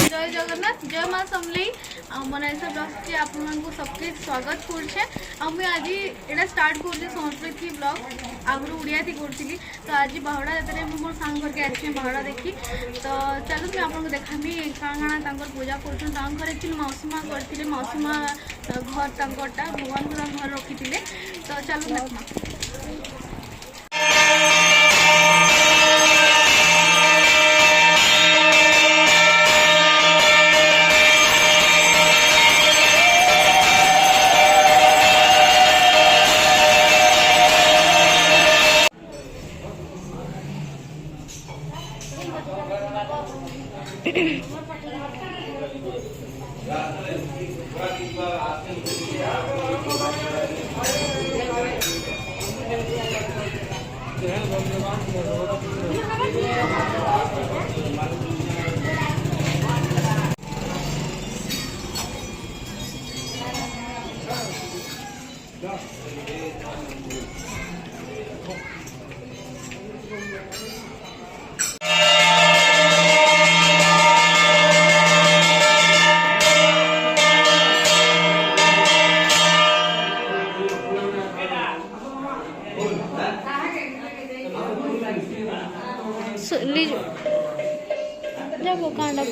जय जगन्नाथ जय माँ समलेई मनाइसा ब्लॉग के आप सबके स्वागत कर आज यहाँ स्टार्ट कर संस्कृति ब्लॉग आगु उड़िया थी करी तो आज बाहुड़ा जाते मोर सांग करके आसी बाहुड़ा देखी तो चलो मुझे आपको देखामी काଣା काଣା पूजा कर घर एक्चुअली मौसीमा करते मौसीमा घर तंटा भगवान घर रखी तो चलो देखा जाबो कांडा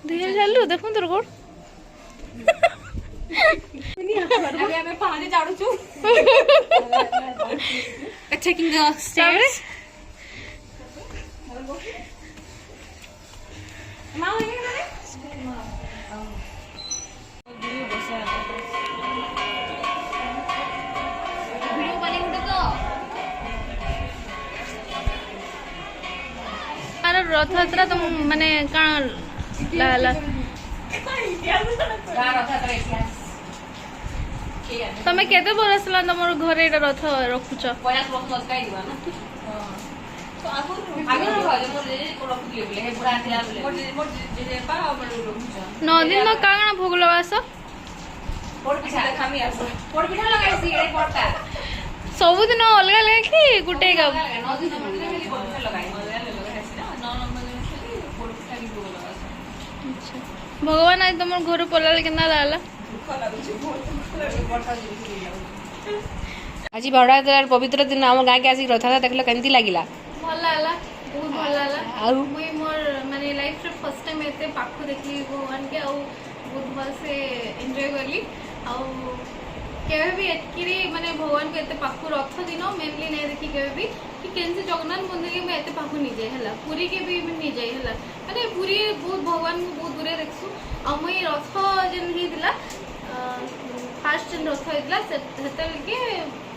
धीरे चालू देखून तोर गोड़ checking the stairs. रथयात्रा तुम माने कण लाला तमे केते बरस ला तमर घरे एटा रथ रखुछ 50 वर्ष लटकाई दिबा ना तो आगे रखा मोर जे को रखु दिले बोले हे बुढ़ा थिया बोले मोर जे पा हमर रखुछ 9 दिन न कागणा भोग लवास पोड़ पिठा खामी आस पोड़ पिठा लगाई सी एडे पोड़ता सब दिन अलग अलग कि गुटे का 9 दिन मिली पोड़ पिठा लगाई भगवान आज तुम घर पड़ा केना लागला आज बड़ा पवित्र दिन आम गाँ के आसिक रथयात्रा देखल केमती लागिला भल लागला बहुत भल लागला मुई मोर माने लाइफ रे फर्स्ट टाइम एते पाखो देखली भगवान के आ बहुत भल से एन्जॉय करली आ केबे भी एतकिरी माने भगवान के एते पाखो रथ दिन मेनली नै देखी केबे भी कि केनसे जगन्नाथ मंदिर के मैं एते पाखो नि जाय हला पुरी के भी नि जाय हला माने पुरी बहुत भगवान को बहुत दूरे देखसु आ मुई रथ जेन ही दिला फास्ट जेन रथ हेतला सेतल के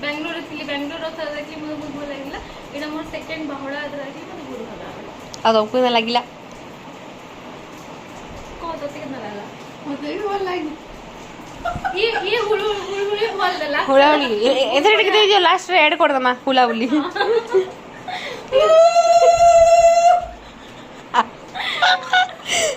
बेंगलोर रे थिली बेंगलोर रथ देखली मुझे बहुत भल लागिला एटा मोर सेकंड बाहुड़ा यात्रा की मने बहुत भल लागला आ तुमको ना लागिला को तो केना लागला मते भी भल लागी ये हुलुली भल देला हुलाहुली एथरे के जो लास्ट रे ऐड कर दमा हुलाहुली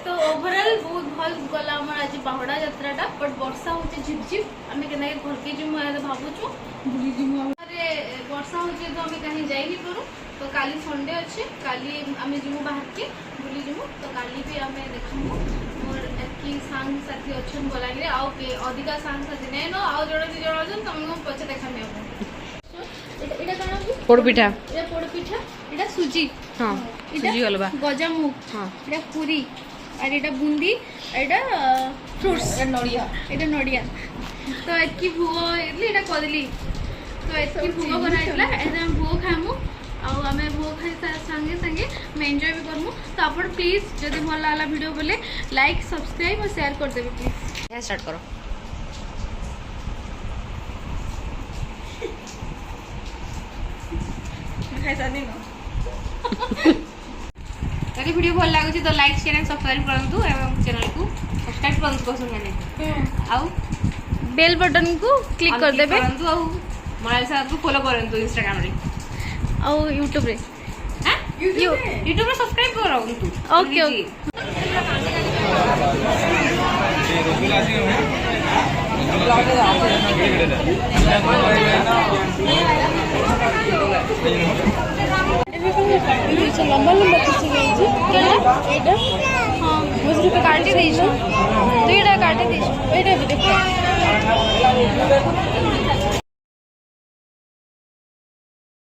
तो ओवरऑल बहुत भल गला आम आज बाहुड़ा यात्राटा बट वर्षा होचे झिपझिप आम के घर के जिमु भावुचु बुली जिमु अरे वर्षा होचे तो आम कहीं जाई नहीं करूँ तो काली संडे अच्छे काली आम जिमु बाहर के बुली जिमु तो काली भी आम देखमु मोर एकी सांग साथी अच्छन बलांगे आउ के अधिका सांग साथी नै न आउ जण दि जण अछन तुमको पछे देखामे एटा काना पोड़ पिठा एटा पोड़ पिठा एटा सुजी हाँ सुजी हलवा गजामुग हाँ एटा पूरी और एटा बुंदी एटा फ्रूट्स नड़िया एटा नड़िया तो एतकी भोग इतली एटा कदली तो एतकी भोग बनाइतला एटा हम भोग खामु आउ आमे भोग खाई संगे संगे मैं एंजॉय भी करमु तो आपण प्लीज जदि भल लागला वीडियो बोले लाइक सब्सक्राइब और शेयर कर देबे प्लीज यहाँ स्टार्ट करो खाई सानी न यदि वीडियो भल लागुଛି तो लाइक शेयर एंड सब्सक्राइब करंतु एवं चैनल को सब्सक्राइब करंतु पसंद माने आउ बेल बटन को क्लिक कर देबे करंतु आउ मोबाइल से आपको फॉलो करंतु इंस्टाग्राम रे और यूट्यूब रे हां यूट्यूब रे सब्सक्राइब करंतु ओके ओके लंबा लंबा किसी एटा हां मुझे पे काटी देइछु दुईटा काटी देइछु एटा भी देखो